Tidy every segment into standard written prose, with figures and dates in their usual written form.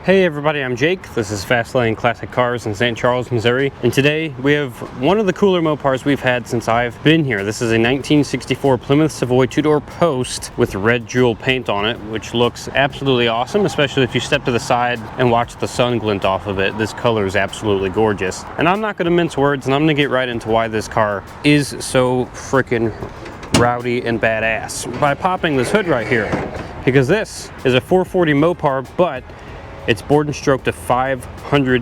Hey everybody, I'm Jake. This is Fastlane Classic Cars in St. Charles, Missouri. And today we have one of the cooler Mopars we've had since I've been here. This is a 1964 Plymouth Savoy two-door post with red jewel paint on it, which looks absolutely awesome, especially if you step to the side and watch the sun glint off of it. This color is absolutely gorgeous. And I'm not gonna mince words, and I'm gonna get right into why this car is so freaking rowdy and badass by popping this hood right here. Because this is a 440 Mopar, but it's bored and stroked to 500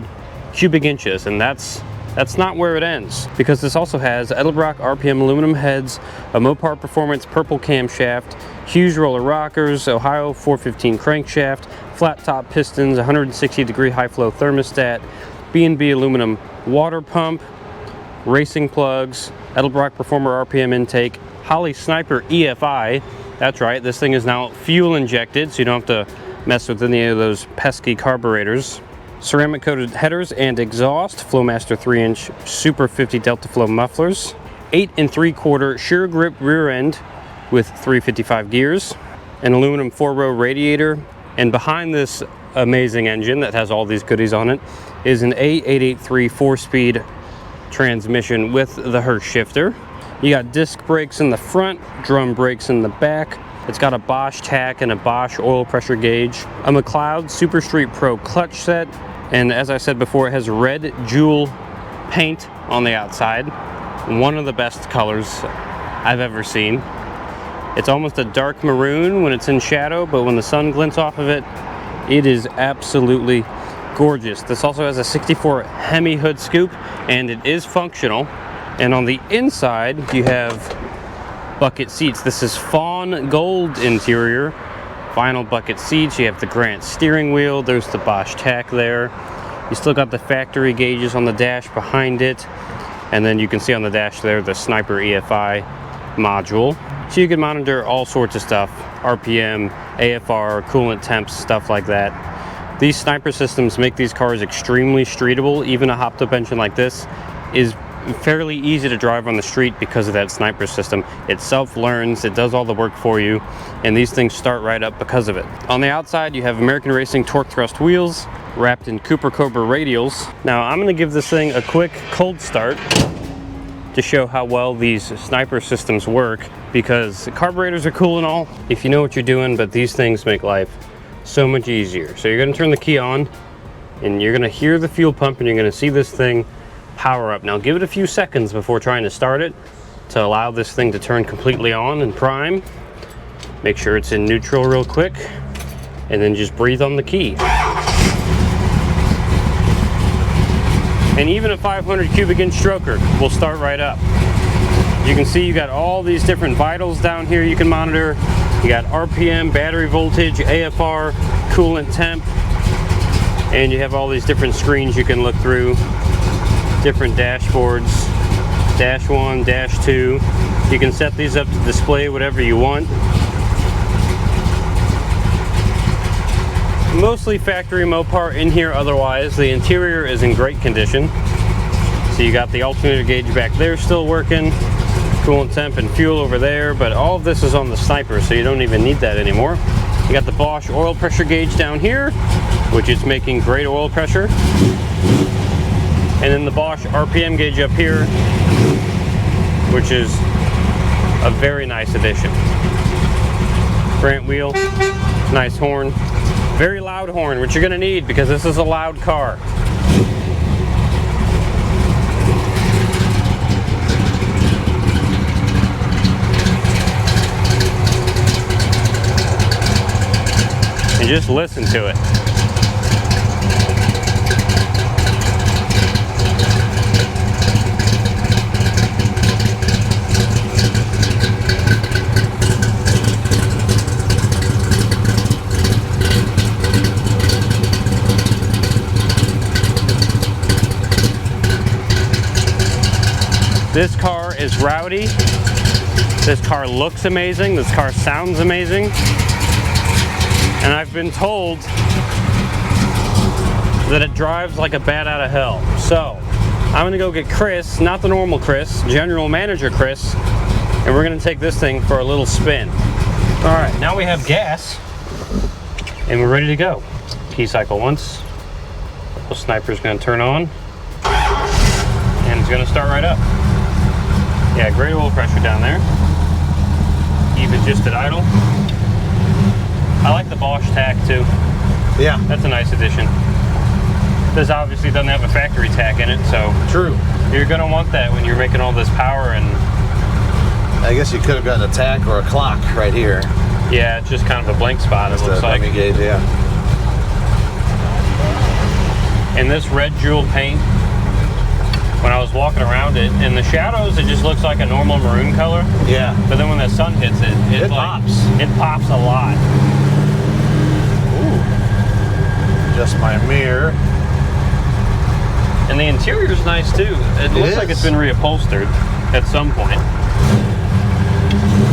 cubic inches, and that's not where it ends, because this also has Edelbrock RPM aluminum heads, a Mopar Performance Purple Cam shaft, huge roller rockers, Ohio 415 crankshaft, flat top pistons, 160-degree high flow thermostat, B&B aluminum water pump, racing plugs, Edelbrock Performer RPM intake, Holley Sniper EFI. That's right, this thing is now fuel injected, so you don't have to mess with any of those pesky carburetors. Ceramic coated headers and exhaust, Flowmaster 3-inch Super 50 Delta Flow mufflers, 8 3/4 sure grip rear end with 355 gears, an aluminum 4-row radiator, and behind this amazing engine that has all these goodies on it is an A883 4-speed transmission with the Hurst shifter. You got disc brakes in the front, drum brakes in the back. It's got a Bosch tack and a Bosch oil pressure gauge, a McLeod Super Street Pro clutch set, and as I said before, it has red jewel paint on the outside. One of the best colors I've ever seen. It's almost a dark maroon when it's in shadow, but when the sun glints off of it, it is absolutely gorgeous. This also has a 64 HEMI hood scoop, and it is functional. And on the inside, you have bucket seats. This is Fawn Gold interior, vinyl bucket seats. You have the Grant steering wheel. There's the Bosch tack there. You still got the factory gauges on the dash behind it. And then you can see on the dash there the Sniper EFI module. So you can monitor all sorts of stuff, RPM, AFR, coolant temps, stuff like that. These Sniper systems make these cars extremely streetable. Even a hopped up engine like this is fairly easy to drive on the street because of that Sniper system. It self-learns, it does all the work for you, and these things start right up because of it. On the outside, you have American Racing torque thrust wheels wrapped in Cooper Cobra radials. Now I'm going to give this thing a quick cold start to show how well these Sniper systems work, because the carburetors are cool and all if you know what you're doing, but these things make life so much easier. So you're going to turn the key on and you're going to hear the fuel pump and you're going to see this thing power up. Now give it a few seconds before trying to start it to allow this thing to turn completely on and prime. Make sure it's in neutral real quick, and then just breathe on the key. And even a 500 cubic inch stroker will start right up. You can see you got all these different vitals down here you can monitor. You got RPM, battery voltage, AFR, coolant temp, and you have all these different screens you can look through. Different dashboards, dash 1, dash 2. You can set these up to display whatever you want. Mostly factory Mopar in here otherwise. The interior is in great condition. So you got the alternator gauge back there still working, coolant temp and fuel over there, but all of this is on the Sniper, so you don't even need that anymore. You got the Bosch oil pressure gauge down here, which is making great oil pressure. And then the Bosch RPM gauge up here, which is a very nice addition. Grant wheel, nice horn, very loud horn, which you're gonna need because this is a loud car. And just listen to it. This car is rowdy. This car looks amazing. This car sounds amazing. And I've been told that it drives like a bat out of hell. So I'm gonna go get Chris, not the normal Chris, General Manager Chris, and we're gonna take this thing for a little spin. All right, now we have gas and we're ready to go. Key cycle once. The sniper's going to turn on. And it's going to start right up. Yeah, great oil pressure down there. Even just at idle. I like the Bosch tack too. Yeah. That's a nice addition. This obviously doesn't have a factory tack in it, so. True. You're going to want that when you're making all this power. And I guess you could have gotten a tack or a clock right here. yeah, it's just kind of a blank spot, it looks like. Gauge, yeah. And this red jewel paint, when I was walking around it, in the shadows it just looks like a normal maroon color. Yeah. But then when the sun hits it, it pops. It pops a lot. Ooh. Just my mirror. And the interior's nice too. It looks like it's been reupholstered at some point.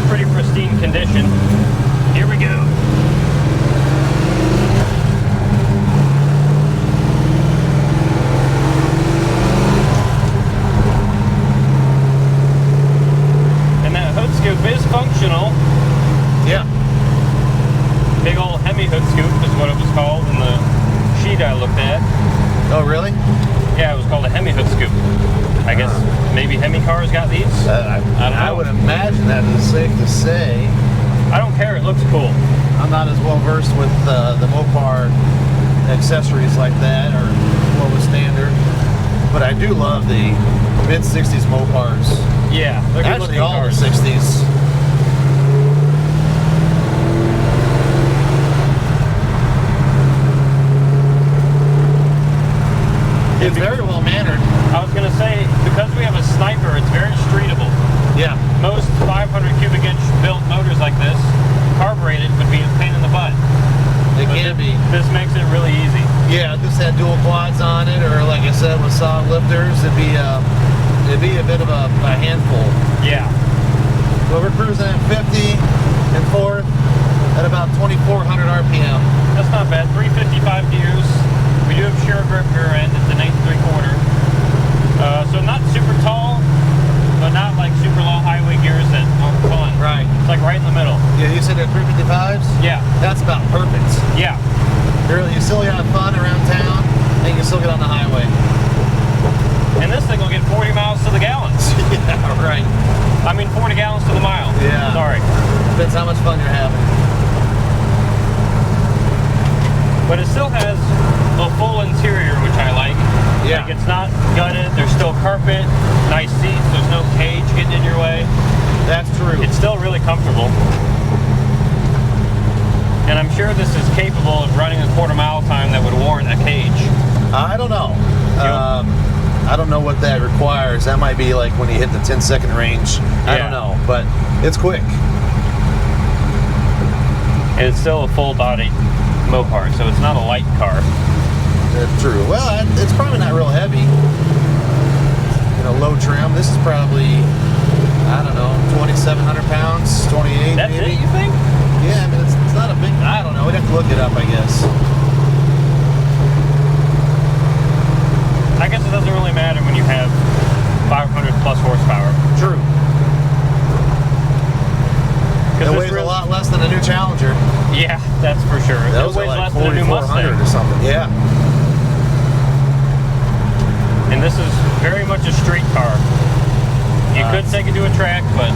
Pretty pristine condition. Here we go. And that hood scoop is functional. Yeah. Big old HEMI hood scoop is what it was called in the sheet I looked at. Oh, really? Yeah, it was called a HEMI hood scoop. I guess maybe HEMI cars got these? I would imagine that is safe to say. I don't care, it looks cool. I'm not as well versed with the Mopar accessories like that, or what was standard. But I do love the mid-60s Mopars. Yeah, they're good Actually, looking all cars. the 60s. It's very well mannered. I was going to say, because we have a Sniper, it's very streetable. Yeah. Most 500 cubic inch built motors like this, carbureted, would be a pain in the butt. It can be. This makes it really easy. Yeah, this had dual quads on it, or like I said, with solid lifters, it'd be a bit of a handful. Yeah. Well, we're cruising at 50 and 4th at about 2,400 RPM. That's not bad. 355 gears. We do have sheer grip rear end. It's an 8 3/4. So not super tall, but not like super low highway gears that aren't fun. Right. It's like right in the middle. Yeah, you said at 355s? Yeah. That's about perfect. Yeah. You still got fun around town, and you can still get on the highway. And this thing will get 40 miles to the gallon. Yeah, right. I mean 40 gallons to the mile. Yeah. Sorry. Depends how much fun you're having. But it still has a full interior, which I like. Yeah. Like, it's not gutted. There's still carpet, nice seats. There's no cage getting in your way. That's true. It's still really comfortable. And I'm sure this is capable of running a quarter-mile time that would warrant a cage. I don't know. I don't know what that requires. That might be like when you hit the 10-second range. I don't know, but it's quick. And it's still a full-body Mopar, so it's not a light car. That's true. Well, it's probably not real heavy. You know, low trim. This is probably, I don't know, 2,700 pounds, 28 That's maybe. it, you think? Yeah, I mean, it's not a big, I don't know. We'd have to look it up, I guess. I guess it doesn't really matter when you have 500 plus horsepower. True. It This weighs a lot less than a new Challenger. Yeah, that's for sure. Those It weighs are less like than a new 4,400 Mustang. or something. Yeah. And this is very much a street car. You could take it to a track, but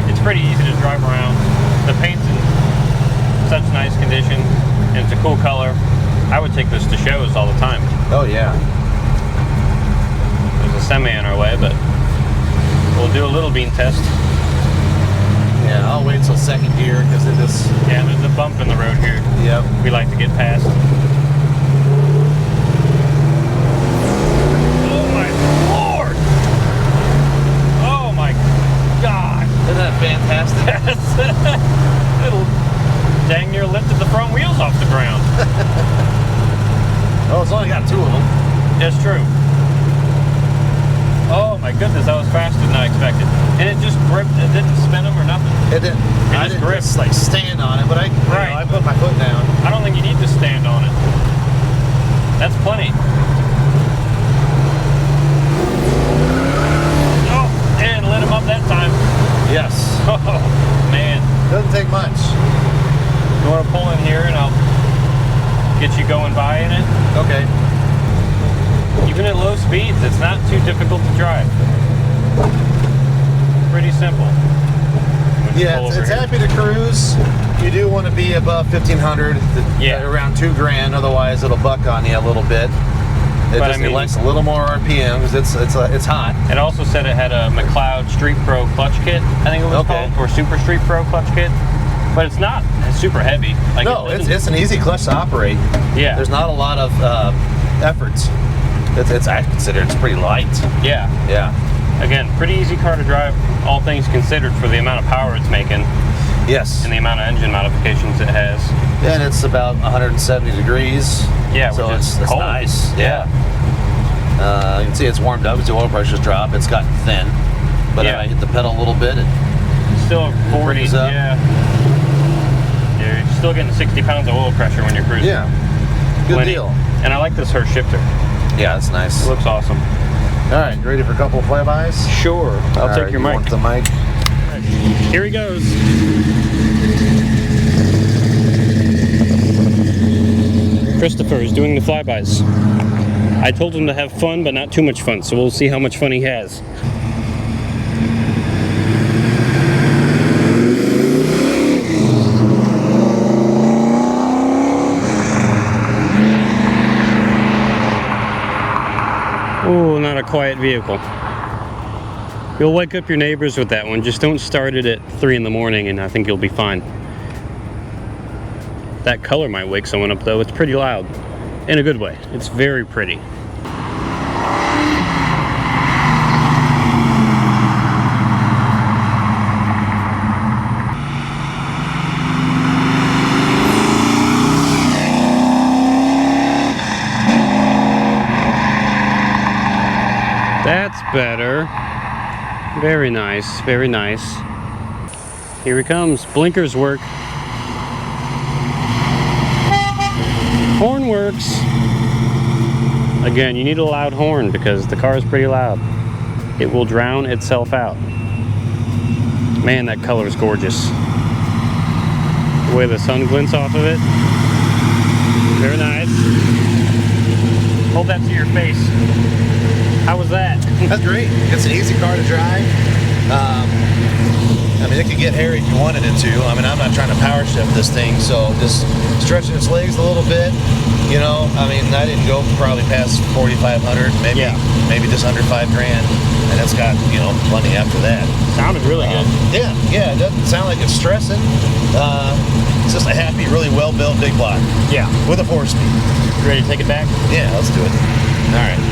it's pretty easy to drive around. The paint's in such nice condition, and it's a cool color. I would take this to shows all the time. Oh, yeah. There's a semi on our way, but we'll do a little bean test. Yeah, I'll wait till second gear because it is. Yeah, there's a bump in the road here. Yep. We like to get past. Oh my Lord! Oh my God! Isn't that fantastic? It'll dang near lifted the front wheels off the ground. Oh, it's only got two of them. That's true. Oh my goodness, that was faster than I expected. And it just gripped, it didn't spin them or nothing. It didn't. I didn't just like stand on it, but I put my foot down. I don't think you need to stand on it. That's plenty. Oh, and lit him up that time. Yes. Oh man. Doesn't take much. You want to pull in here and I'll get you going low speeds, it's not too difficult to drive. Pretty simple. Yeah, it's happy to cruise. You do want to be above 1500, around 2 grand. Otherwise, it'll buck on you a little bit. It likes a little more RPM because it's hot. It also said it had a McLeod Street Pro clutch kit, I think it was called, or Super Street Pro clutch kit. But it's not super heavy. Like, no, it's an easy clutch to operate. Yeah. There's not a lot of efforts. I consider it's pretty light. Yeah. Yeah. Again, pretty easy car to drive, all things considered, for the amount of power it's making. Yes. And the amount of engine modifications it has. Yeah, and it's about 170 degrees. Yeah, so which is it's cold. nice. Yeah. You can see it's warmed up as the oil pressures drop. It's gotten thin, but if I hit the pedal a little bit, it's still 40. Yeah. You're still getting 60 pounds of oil pressure when you're cruising. Yeah. Good deal. And I like this Hurst shifter. Yeah, it's nice. It looks awesome. All right, you ready for a couple of flybys? Sure. I'll take your mic. Want the mic? Here he goes. Christopher is doing the flybys. I told him to have fun, but not too much fun, so we'll see how much fun he has. Oh, not a quiet vehicle. You'll wake up your neighbors with that one. Just don't start it at 3 in the morning and I think you'll be fine. That color might wake someone up though. It's pretty loud. In a good way. It's very pretty. That's better. Very nice, very nice. Here he comes. Blinkers work. Horn works. Again, you need a loud horn because the car is pretty loud. It will drown itself out. Man, that color is gorgeous. The way the sun glints off of it. Very nice. Hold that to your face. How was that? That's great. It's an easy car to drive. I mean, it could get hairy if you wanted it to. I mean, I'm not trying to power shift this thing, so just stretching its legs a little bit. You know, I mean, I didn't go probably past 4,500, maybe just under 5 grand, and it's got, you know, plenty after that. Sounded really good. Yeah, it doesn't sound like it's stressing. It's just a happy, really well-built big block. Yeah. With a 4-speed. You ready to take it back? Yeah, let's do it. All right.